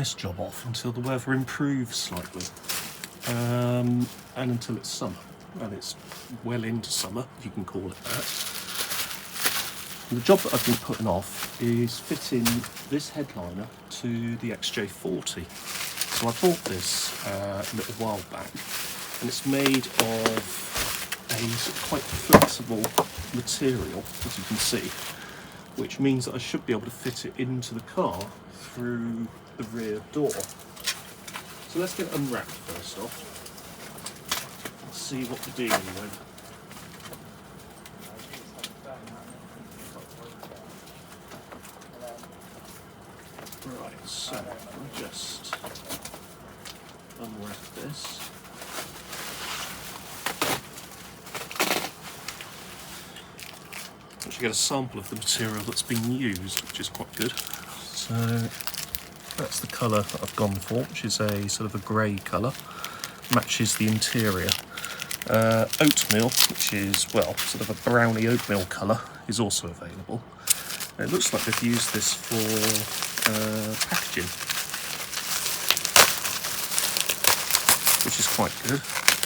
this job off until the weather improves slightly, and until it's summer, and it's well into summer, if you can call it that. And the job that I've been putting off is fitting this headliner to the XJ40. So I bought this a little while back, and it's made of a sort of quite flexible material, as you can see, which means that I should be able to fit it into the car through the rear door. So let's get it unwrapped first off and see what we're dealing with. Right, so I'll just unwrap this. Actually get a sample of the material that's been used, which is quite good. So that's the colour that I've gone for, which is a sort of a grey colour, matches the interior. Oatmeal, which is, well, sort of a browny oatmeal colour, is also available. It looks like they've used this for packaging, which is quite good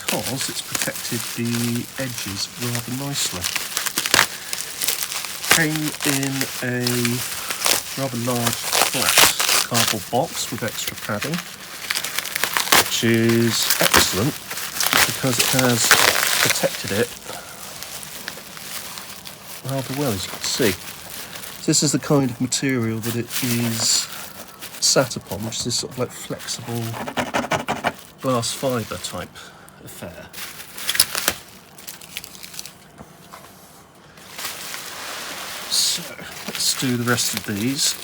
because it's protected the edges rather nicely. Came in a rather large flat cardboard box with extra padding, which is excellent because it has protected it rather well, as you can see. This is the kind of material that it is sat upon, which is this sort of like flexible glass fibre type affair. So let's do the rest of these,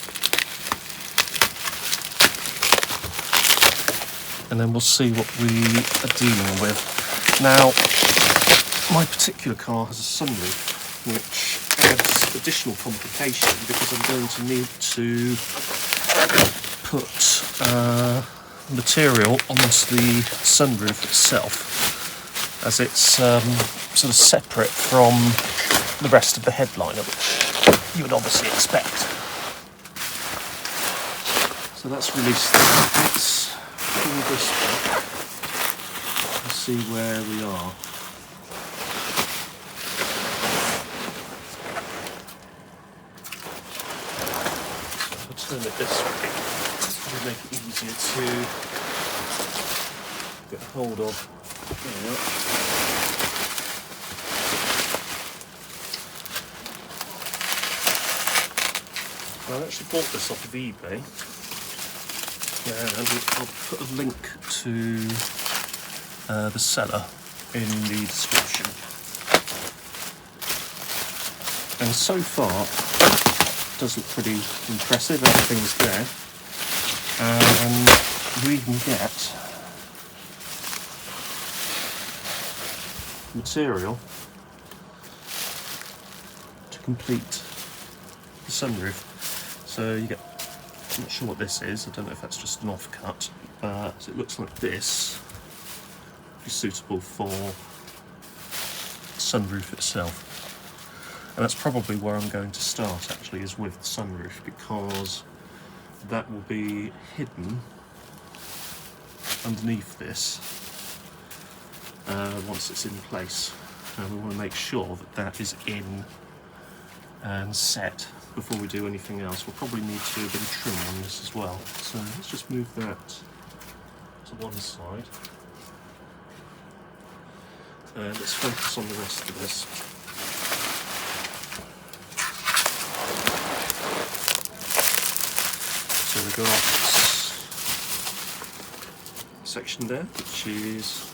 and then we'll see what we are dealing with. Now, my particular car has a sunroof, which adds additional complication because I'm going to need to put material onto the sunroof itself, as it's sort of separate from the rest of the headliner, which you would obviously expect. So let's release the bits, pull this back, and see where we are. Turn it this way, it'll make it easier to get hold of. There we are. I actually bought this off of eBay, and I'll put a link to the seller in the description. And so far, does look pretty impressive. Everything's there, and we can get material to complete the sunroof. So you get, I'm not sure what this is, I don't know if that's just an offcut, but it looks like this is suitable for the sunroof itself. And that's probably where I'm going to start, actually, is with the sunroof, because that will be hidden underneath this once it's in place. And we want to make sure that that is in and set before we do anything else. We'll probably need to do a bit of trim on this as well. So let's just move that to one side. And let's focus on the rest of this. So we've got a section there, which is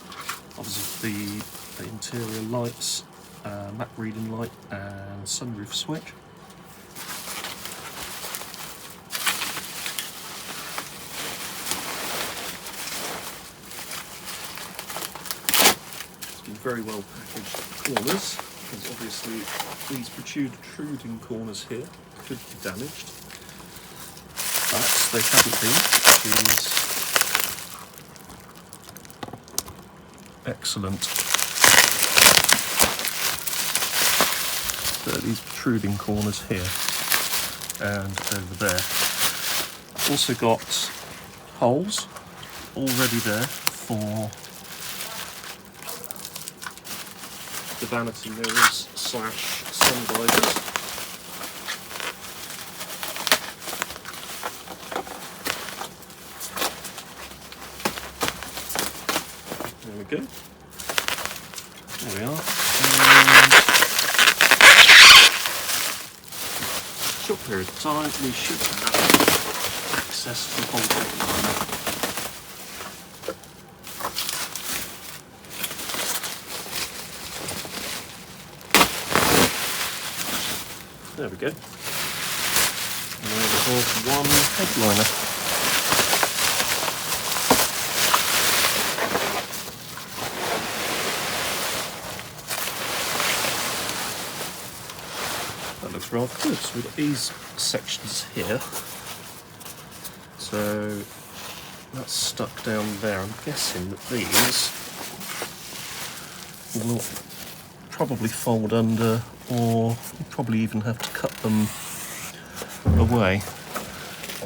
obviously the interior lights, map reading light and sunroof switch. It's been very well packaged corners, because obviously these protruding corners here could be damaged. But they haven't been, which is excellent. So these protruding corners here and over there. Also got holes already there for the vanity mirrors / sun gliders. There we go. There we are. And short period of time, we should have access to the whole headliner. There we go. And we have one headliner. That looks rather good. So we've got these sections here. So that's stuck down there. I'm guessing that these will probably fold under, or you probably even have to cut them away.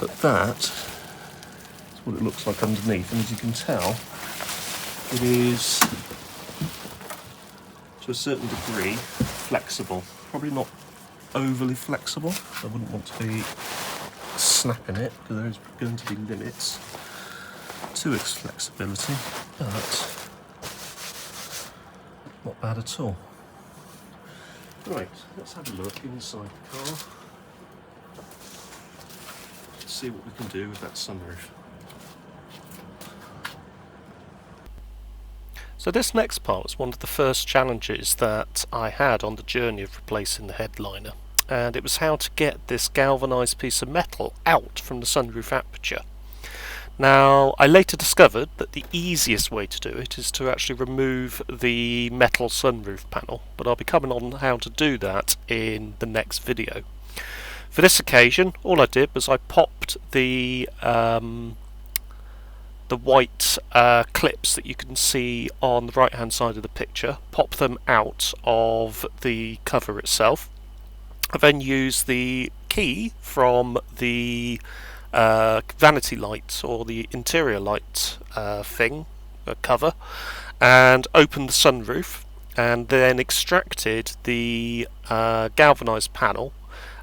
But that is what it looks like underneath, and as you can tell, it is to a certain degree flexible. Probably not overly flexible. I wouldn't want to be snapping it because there's going to be limits to its flexibility, but not bad at all. Right, let's have a look inside the car. Let's see what we can do with that sunroof. So this next part was one of the first challenges that I had on the journey of replacing the headliner, and it was how to get this galvanised piece of metal out from the sunroof aperture. Now, I later discovered that the easiest way to do it is to actually remove the metal sunroof panel, but I'll be coming on how to do that in the next video. For this occasion, all I did was I popped the white clips that you can see on the right hand side of the picture, pop them out of the cover itself. I then used the key from the vanity light or the interior light cover, and opened the sunroof, and then extracted the galvanized panel,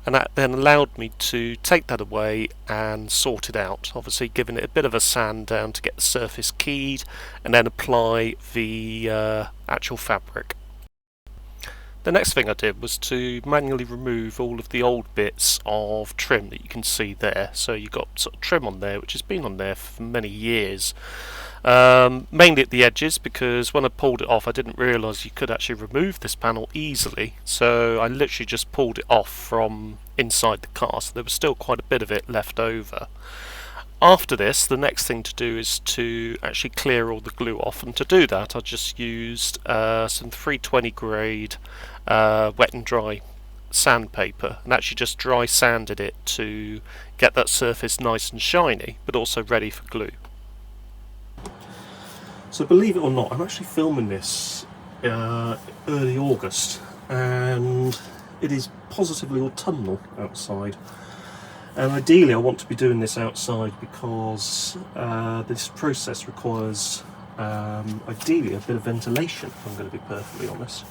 and that then allowed me to take that away and sort it out, obviously giving it a bit of a sand down to get the surface keyed, and then apply the actual fabric. The next thing I did was to manually remove all of the old bits of trim that you can see there. So you've got sort of trim on there which has been on there for many years, mainly at the edges, because when I pulled it off I didn't realise you could actually remove this panel easily, so I literally just pulled it off from inside the car, so there was still quite a bit of it left over. After this, the next thing to do is to actually clear all the glue off, and to do that I just used some 320 grade wet and dry sandpaper, and actually just dry sanded it to get that surface nice and shiny, but also ready for glue. So believe it or not, I'm actually filming this early August, and it is positively autumnal outside. And ideally I want to be doing this outside because this process requires ideally a bit of ventilation, if I'm going to be perfectly honest,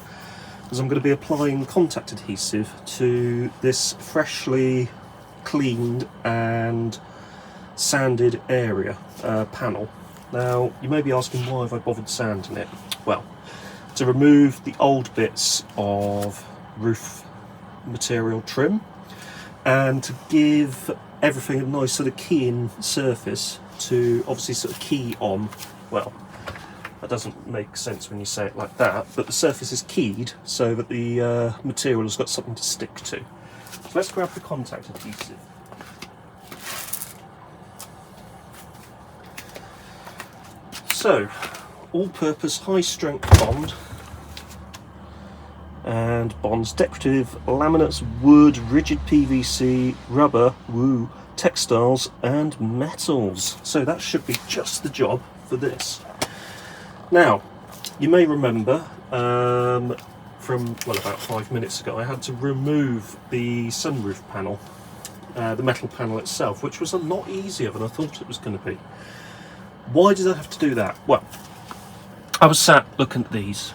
because I'm going to be applying contact adhesive to this freshly cleaned and sanded area panel. Now you may be asking, why have I bothered sanding it? Well, to remove the old bits of roof material trim, and to give everything a nice sort of keying surface to obviously sort of key on. Well, that doesn't make sense when you say it like that, but the surface is keyed so that the material has got something to stick to. So let's grab the contact adhesive. So, all-purpose high-strength bond, and bonds decorative laminates, wood, rigid PVC, rubber, textiles and metals. So that should be just the job for this. Now, you may remember from, well, about 5 minutes ago, I had to remove the sunroof panel, the metal panel itself, which was a lot easier than I thought it was going to be. Why did I have to do that? Well, I was sat looking at these,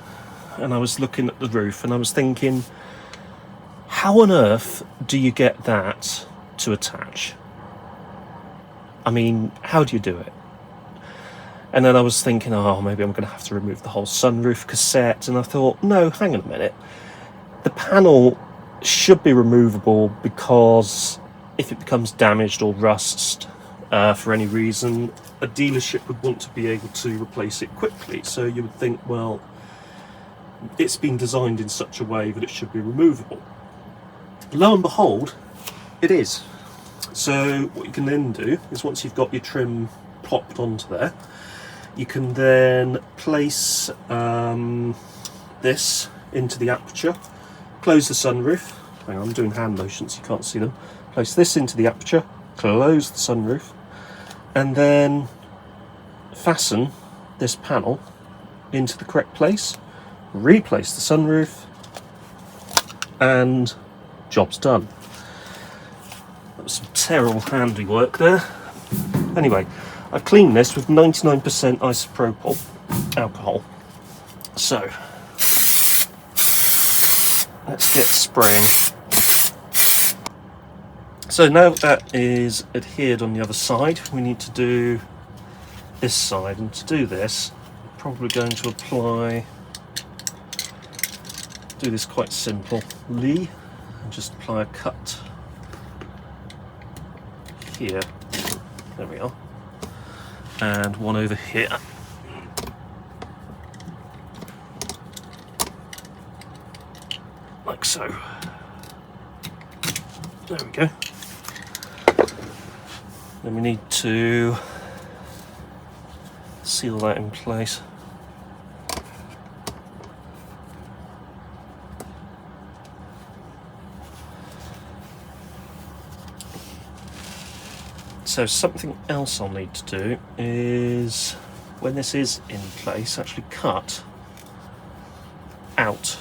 and I was looking at the roof, and I was thinking, how on earth do you get that to attach? I mean, how do you do it? And then I was thinking, oh, maybe I'm going to have to remove the whole sunroof cassette, and I thought, no, hang on a minute. The panel should be removable, because if it becomes damaged or rusts for any reason, a dealership would want to be able to replace it quickly. So you would think, well, it's been designed in such a way that it should be removable. Lo and behold, it is. So what you can then do is, once you've got your trim plopped onto there, you can then place this into the aperture, close the sunroof. Hang on, I'm doing hand motions, you can't see them. Place this into the aperture, close the sunroof, and then fasten this panel into the correct place, replace the sunroof, and job's done. That was some terrible handiwork there. Anyway, I cleaned this with 99% isopropyl alcohol. So let's get spraying. So now that is adhered on the other side, we need to do this side, and to do this, I'm probably going to do this quite simply, and just apply a cut here, there we are, and one over here. Like so. There we go. Then we need to seal that in place. So something else I'll need to do is, when this is in place, actually cut out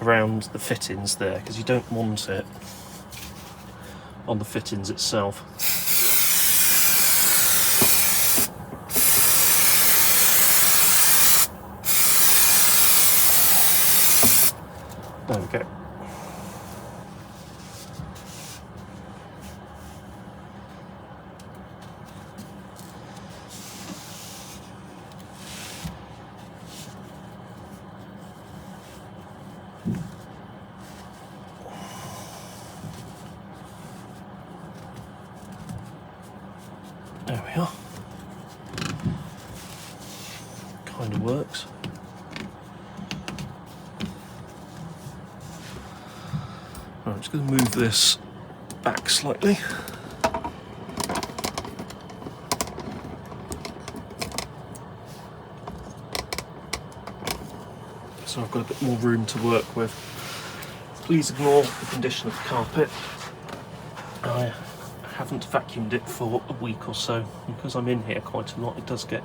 around the fittings there, because you don't want it on the fittings itself. There we go. There we are. Kind of works. Right, I'm just going to move this back slightly. So I've got a bit more room to work with. Please ignore the condition of the carpet. I haven't vacuumed it for a week or so. Because I'm in here quite a lot, it does get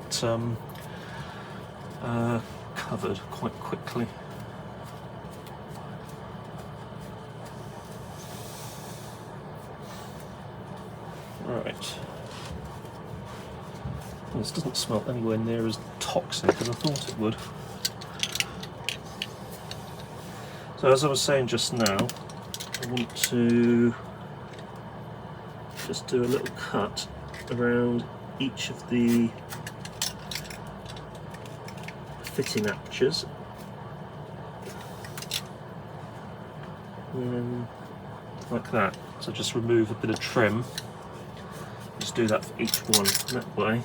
covered quite quickly. Right. This doesn't smell anywhere near as toxic as I thought it would. So as I was saying just now, I want to just do a little cut around each of the fitting apertures, like that. So just remove a bit of trim, just do that for each one, that way.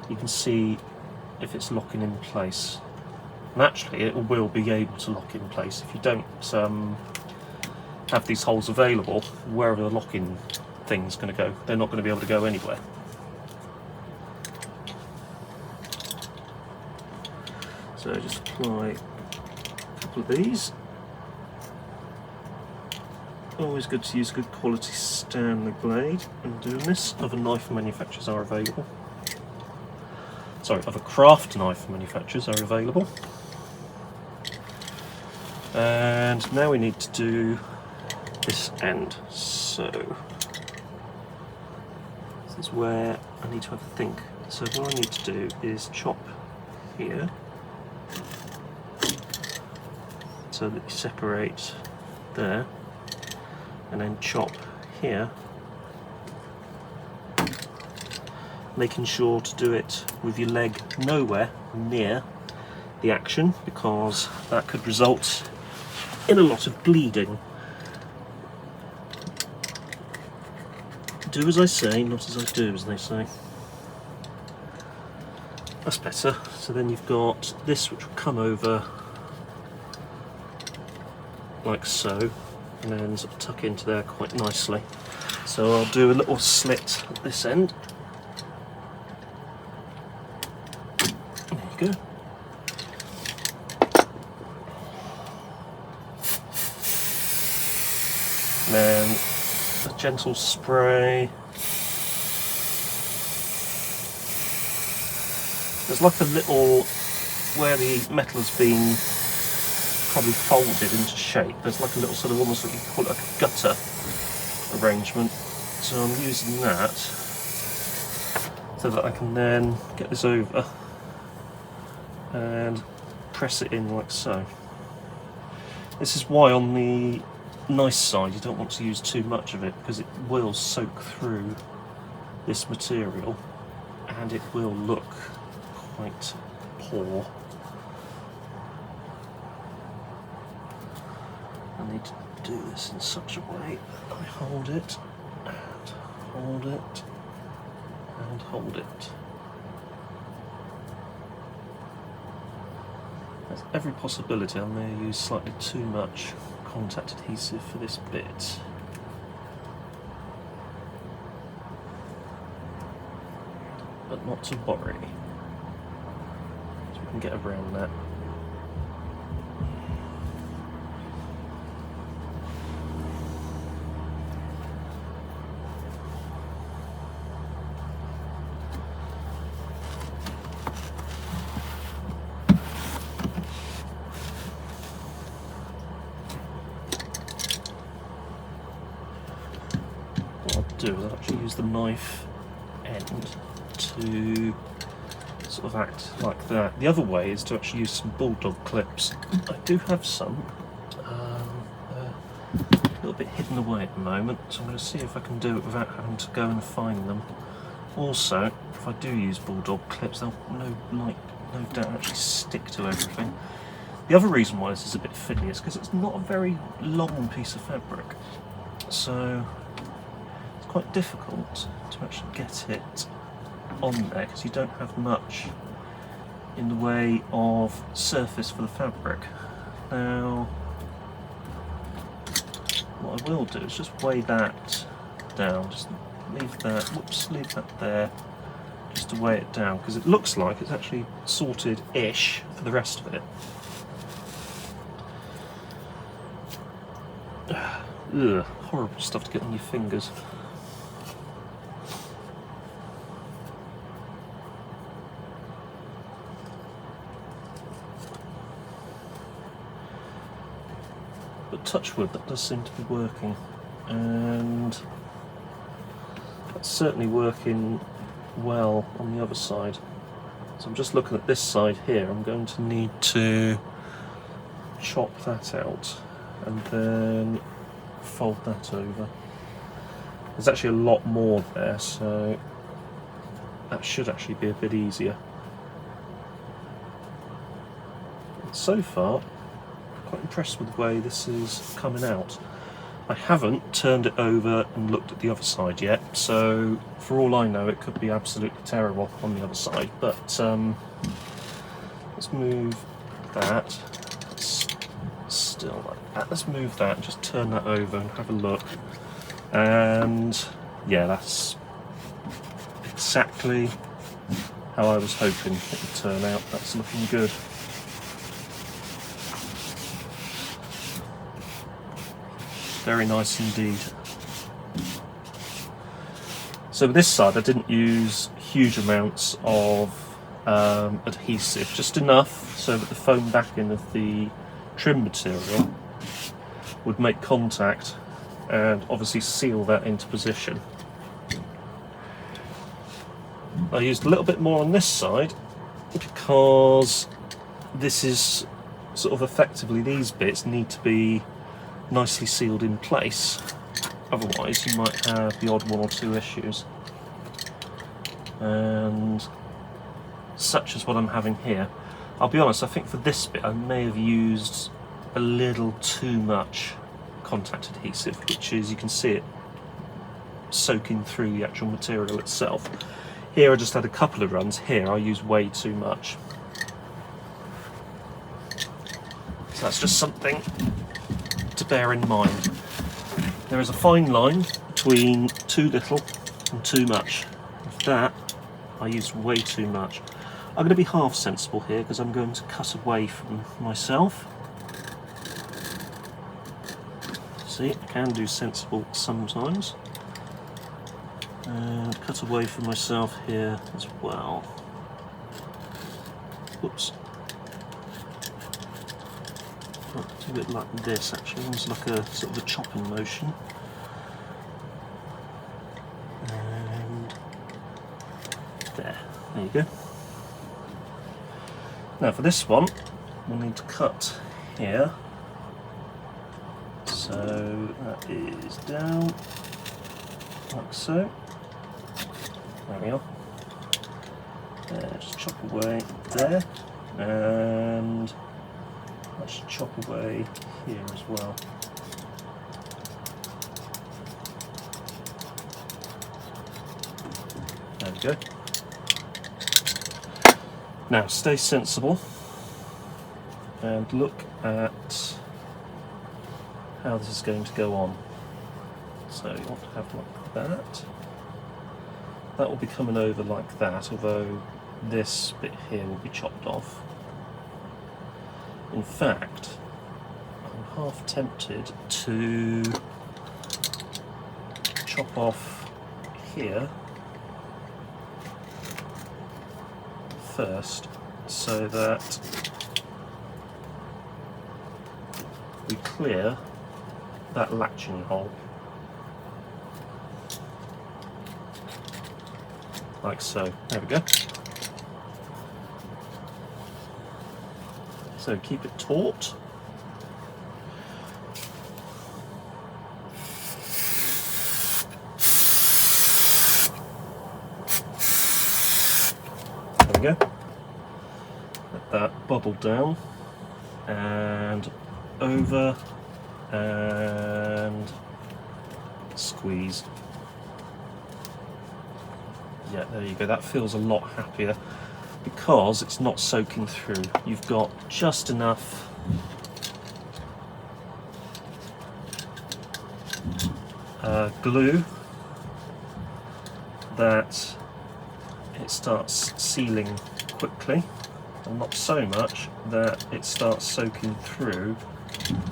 You can see if it's locking in place. And actually it will be able to lock in place. If you don't have these holes available, wherever the locking thing's going to go, they're not going to be able to go anywhere. So just apply a couple of these. Always good to use good quality Stanley blade when doing this. Other knife manufacturers are available. Sorry, other craft knife manufacturers are available. And now we need to do this end. So this is where I need to have a think. So what I need to do is chop here so that you separate there, and then chop here, making sure to do it with your leg nowhere near the action, because that could result in a lot of bleeding. Do as I say, not as I do, as they say. That's better. So then you've got this, which will come over like so, and then sort of tuck into there quite nicely. So I'll do a little slit at this end. There you go. Then a gentle spray. There's like a little, where the metal has been probably folded into shape, there's like a little sort of, almost like you could call it like a gutter arrangement. So I'm using that so that I can then get this over and press it in like so. This is why on the nice side you don't want to use too much of it, because it will soak through this material and it will look quite poor. I need to do this in such a way that I hold it and hold it and hold it. There's every possibility I may use slightly too much contact adhesive for this bit. But not to worry. So we can get around that. Do is I'll actually use the knife end to sort of act like that. The other way is to actually use some bulldog clips. I do have some, a little bit hidden away at the moment, so I'm going to see if I can do it without having to go and find them. Also, if I do use bulldog clips, they'll no doubt actually stick to everything. The other reason why this is a bit fiddly is because it's not a very long piece of fabric, so quite difficult to actually get it on there because you don't have much in the way of surface for the fabric. Now, what I will do is just weigh that down, just leave that there, just to weigh it down, because it looks like it's actually sorted-ish for the rest of it. Ugh, horrible stuff to get on your fingers. But touch wood, that does seem to be working, and that's certainly working well on the other side. So I'm just looking at this side here. I'm going to need to chop that out and then fold that over. There's actually a lot more there, so that should actually be a bit easier. So far, quite impressed with the way this is coming out. I haven't turned it over and looked at the other side yet, so for all I know it could be absolutely terrible on the other side, but let's move that. It's still like that. Let's move that and just turn that over and have a look. And yeah, that's exactly how I was hoping it would turn out. That's looking good. very nice indeed. So with this side I didn't use huge amounts of adhesive, just enough so that the foam backing of the trim material would make contact and obviously seal that into position. I used a little bit more on this side because this is sort of effectively, these bits need to be nicely sealed in place, otherwise you might have the odd one or two issues, and such as what I'm having here. I'll be honest, I think for this bit I may have used a little too much contact adhesive, which is, you can see it soaking through the actual material itself. Here I just had a couple of runs, here I used way too much. So that's just something to bear in mind. There is a fine line between too little and too much. With that, I used way too much. I'm going to be half sensible here because I'm going to cut away from myself. See, I can do sensible sometimes. And cut away from myself here as well. Whoops. Do it like this actually, almost like a sort of a chopping motion. And there you go. Now for this one, we'll need to cut here. So that is down, like so. There we are. Just chop away there, and let's chop away here as well. There we go. Now stay sensible and look at how this is going to go on. So you want to have like that. That will be coming over like that, although this bit here will be chopped off. In fact, I'm half tempted to chop off here first, so that we clear that latching hole. Like so. There we go. So keep it taut. There we go. Let that bubble down and over and squeeze. Yeah, there you go. That feels a lot happier because it's not soaking through. You've got just enough glue that it starts sealing quickly, and not so much that it starts soaking through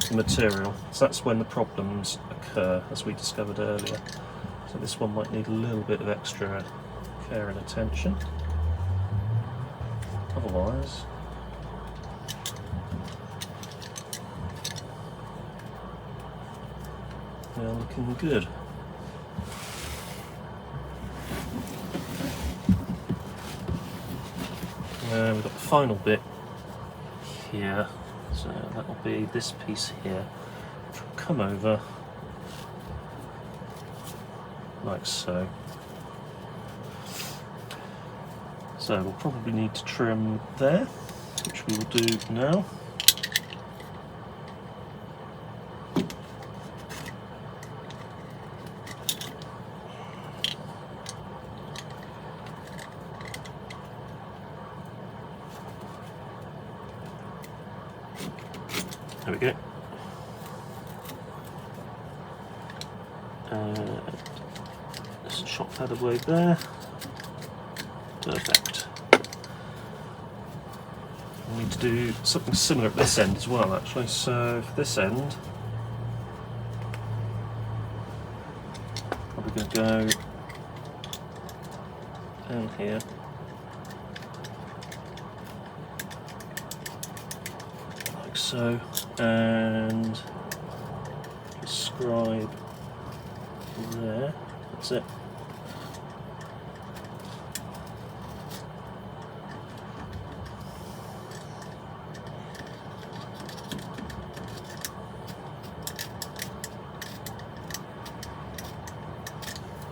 the material. So that's when the problems occur, as we discovered earlier. So this one might need a little bit of extra care and attention. Otherwise, they're looking good. We've got the final bit here, so that will be this piece here, which will come over like so. So we'll probably need to trim there, which we will do now. There we go. Let's chop that away there. Perfect. We need to do something similar at this end as well, actually. So for this end, we're going to go down here. Like so. And scribe there. That's it.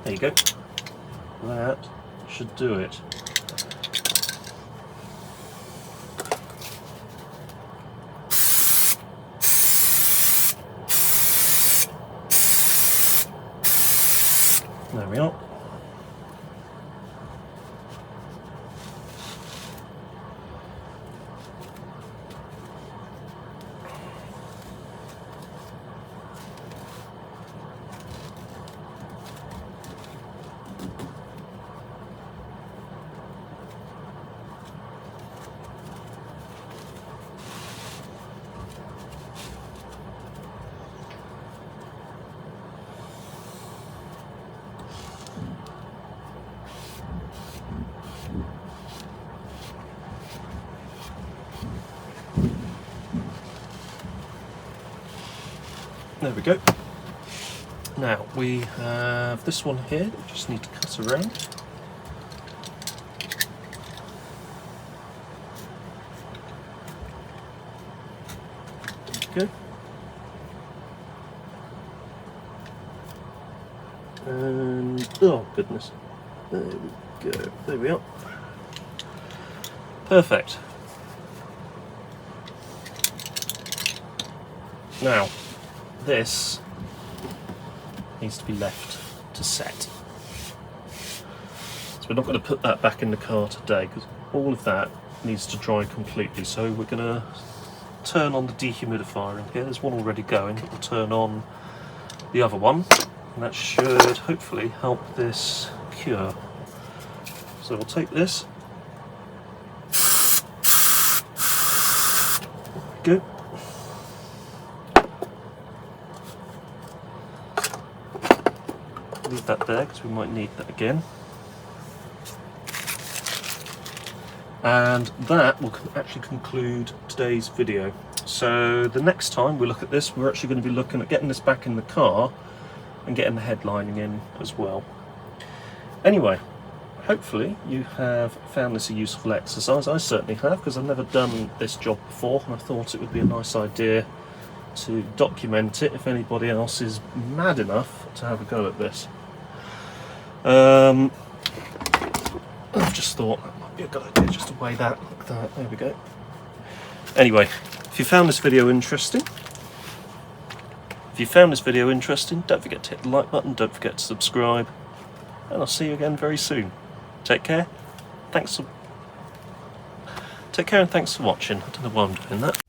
There you go. That should do it. There we are. There we go. Now we have this one here that we just need to cut around. There we go. And oh goodness, there we go. There we are. Perfect. Now, this needs to be left to set. So we're not going to put that back in the car today because all of that needs to dry completely. So we're going to turn on the dehumidifier in here. There's one already going, but we'll turn on the other one, and that should hopefully help this cure. So we'll take this. There we go. Leave that there because we might need that again. And that will actually conclude today's video. So the next time we look at this, we're actually going to be looking at getting this back in the car and getting the headlining in as well. Anyway, hopefully you have found this a useful exercise. I certainly have, because I've never done this job before, and I thought it would be a nice idea to document it if anybody else is mad enough to have a go at this. I've just thought that might be a good idea just to weigh that like that. There we go. Anyway, if you found this video interesting, don't forget to hit the like button, don't forget to subscribe, and I'll see you again very soon. Take care. Take care and thanks for watching. I don't know why I'm doing that.